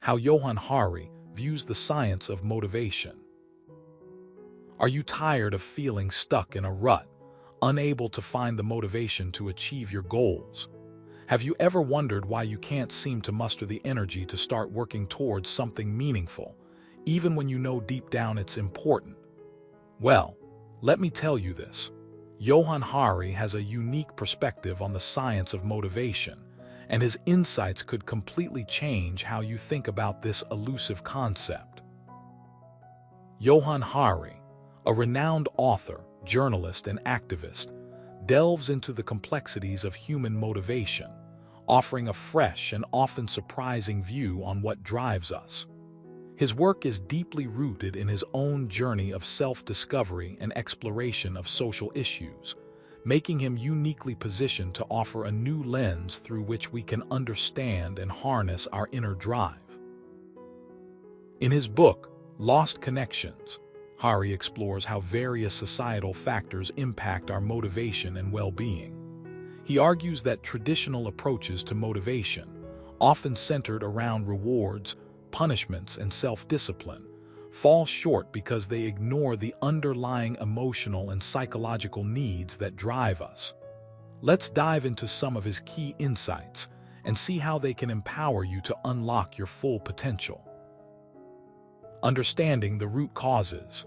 how Johann Hari views the science of motivation. Are you tired of feeling stuck in a rut, unable to find the motivation to achieve your goals? Have you ever wondered why you can't seem to muster the energy to start working towards something meaningful, even when you know deep down it's important? Well, let me tell you this. Johann Hari has a unique perspective on the science of motivation, and his insights could completely change how you think about this elusive concept. Johann Hari, a renowned author, journalist, and activist, delves into the complexities of human motivation, offering a fresh and often surprising view on what drives us. His work is deeply rooted in his own journey of self-discovery and exploration of social issues, making him uniquely positioned to offer a new lens through which we can understand and harness our inner drive. In his book, Lost Connections, Hari explores how various societal factors impact our motivation and well-being. He argues that traditional approaches to motivation, often centered around rewards, punishments, and self-discipline, fall short because they ignore the underlying emotional and psychological needs that drive us. Let's dive into some of his key insights and see how they can empower you to unlock your full potential. Understanding the root causes.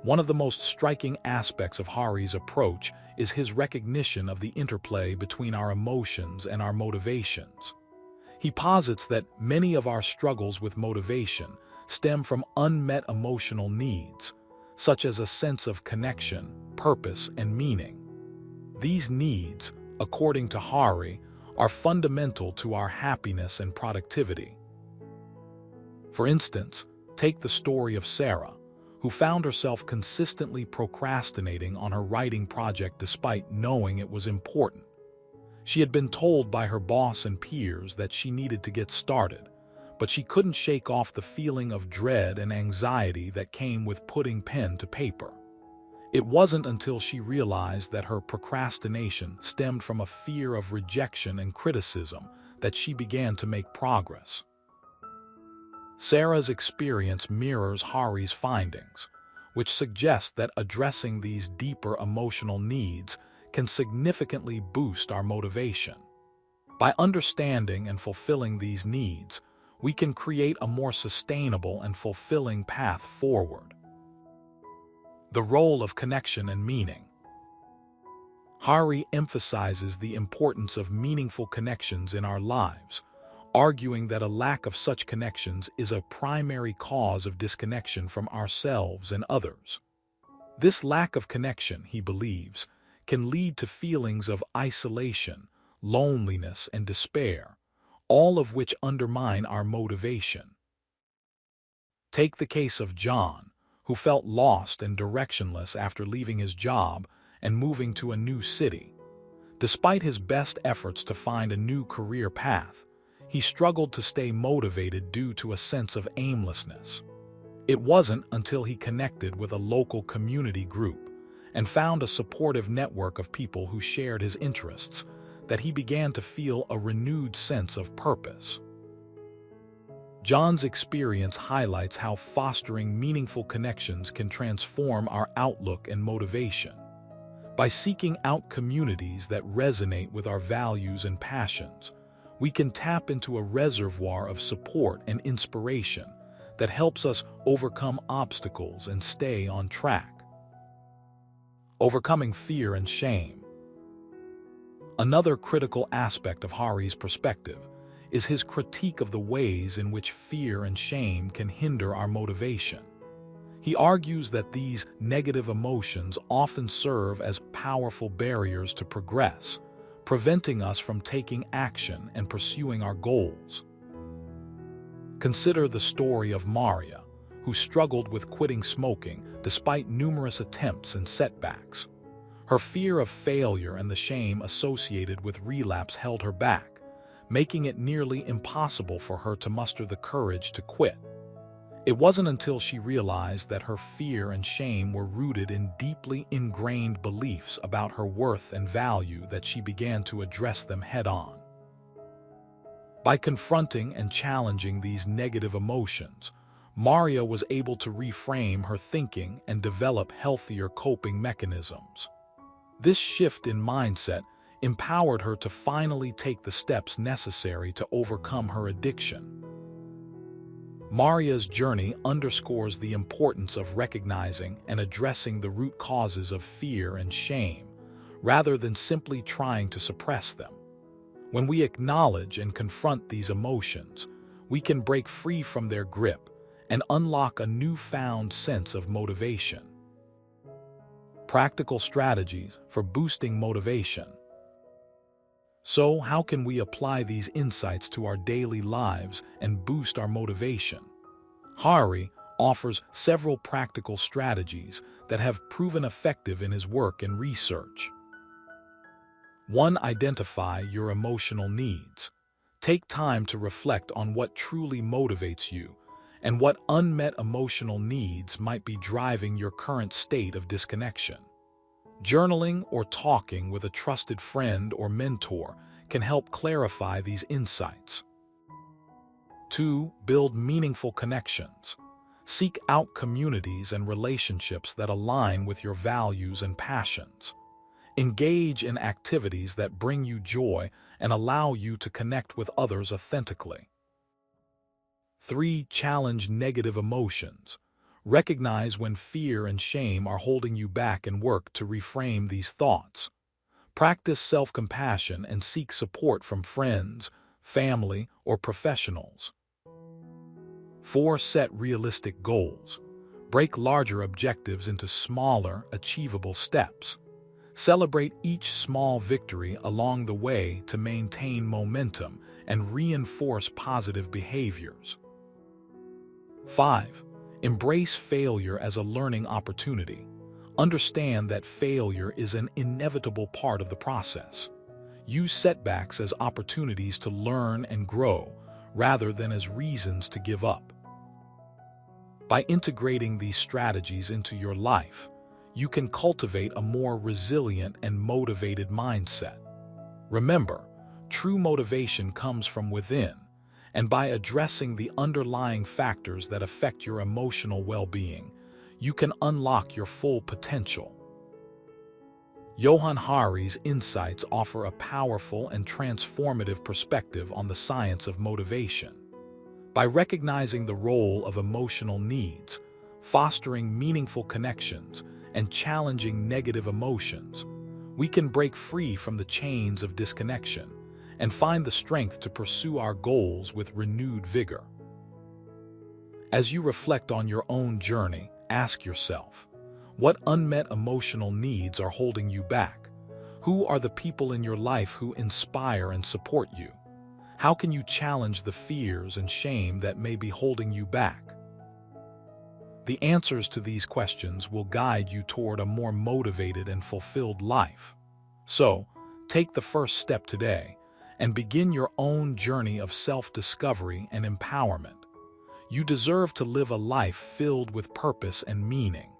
One of the most striking aspects of Hari's approach is his recognition of the interplay between our emotions and our motivations. He posits that many of our struggles with motivation stem from unmet emotional needs, such as a sense of connection, purpose, and meaning. These needs, according to Hari, are fundamental to our happiness and productivity. For instance, take the story of Sarah, who found herself consistently procrastinating on her writing project despite knowing it was important. She had been told by her boss and peers that she needed to get started, but she couldn't shake off the feeling of dread and anxiety that came with putting pen to paper. It wasn't until she realized that her procrastination stemmed from a fear of rejection and criticism that she began to make progress. Sarah's experience mirrors Hari's findings, which suggest that addressing these deeper emotional needs can significantly boost our motivation. By understanding and fulfilling these needs, we can create a more sustainable and fulfilling path forward. The role of connection and meaning. Hari emphasizes the importance of meaningful connections in our lives, arguing that a lack of such connections is a primary cause of disconnection from ourselves and others. This lack of connection, he believes, can lead to feelings of isolation, loneliness, and despair, all of which undermine our motivation. Take the case of John, who felt lost and directionless after leaving his job and moving to a new city. Despite his best efforts to find a new career path, he struggled to stay motivated due to a sense of aimlessness. It wasn't until he connected with a local community group and found a supportive network of people who shared his interests that he began to feel a renewed sense of purpose. John's experience highlights how fostering meaningful connections can transform our outlook and motivation. By seeking out communities that resonate with our values and passions, we can tap into a reservoir of support and inspiration that helps us overcome obstacles and stay on track. Overcoming fear and shame. Another critical aspect of Hari's perspective is his critique of the ways in which fear and shame can hinder our motivation. He argues that these negative emotions often serve as powerful barriers to progress, preventing us from taking action and pursuing our goals. Consider the story of Maria, who struggled with quitting smoking despite numerous attempts and setbacks. Her fear of failure and the shame associated with relapse held her back, making it nearly impossible for her to muster the courage to quit. It wasn't until she realized that her fear and shame were rooted in deeply ingrained beliefs about her worth and value that she began to address them head-on. By confronting and challenging these negative emotions, Maria was able to reframe her thinking and develop healthier coping mechanisms. This shift in mindset empowered her to finally take the steps necessary to overcome her addiction. Maria's journey underscores the importance of recognizing and addressing the root causes of fear and shame, rather than simply trying to suppress them. When we acknowledge and confront these emotions, we can break free from their grip and unlock a newfound sense of motivation. Practical strategies for boosting motivation. So, how can we apply these insights to our daily lives and boost our motivation? Hari offers several practical strategies that have proven effective in his work and research. 1. Identify your emotional needs. Take time to reflect on what truly motivates you and what unmet emotional needs might be driving your current state of disconnection. Journaling or talking with a trusted friend or mentor can help clarify these insights. 2. Build meaningful connections. Seek out communities and relationships that align with your values and passions. Engage in activities that bring you joy and allow you to connect with others authentically. 3. Challenge negative emotions. Recognize when fear and shame are holding you back and work to reframe these thoughts. Practice self-compassion and seek support from friends, family, or professionals. 4. Set realistic goals. Break larger objectives into smaller, achievable steps. Celebrate each small victory along the way to maintain momentum and reinforce positive behaviors. 5. Embrace failure as a learning opportunity. Understand that failure is an inevitable part of the process. Use setbacks as opportunities to learn and grow, rather than as reasons to give up. By integrating these strategies into your life, you can cultivate a more resilient and motivated mindset. Remember, true motivation comes from within, and by addressing the underlying factors that affect your emotional well-being, you can unlock your full potential. Johann Hari's insights offer a powerful and transformative perspective on the science of motivation. By recognizing the role of emotional needs, fostering meaningful connections, and challenging negative emotions, we can break free from the chains of disconnection and find the strength to pursue our goals with renewed vigor. As you reflect on your own journey, ask yourself, what unmet emotional needs are holding you back? Who are the people in your life who inspire and support you? How can you challenge the fears and shame that may be holding you back? The answers to these questions will guide you toward a more motivated and fulfilled life. So, take the first step today and begin your own journey of self-discovery and empowerment. You deserve to live a life filled with purpose and meaning.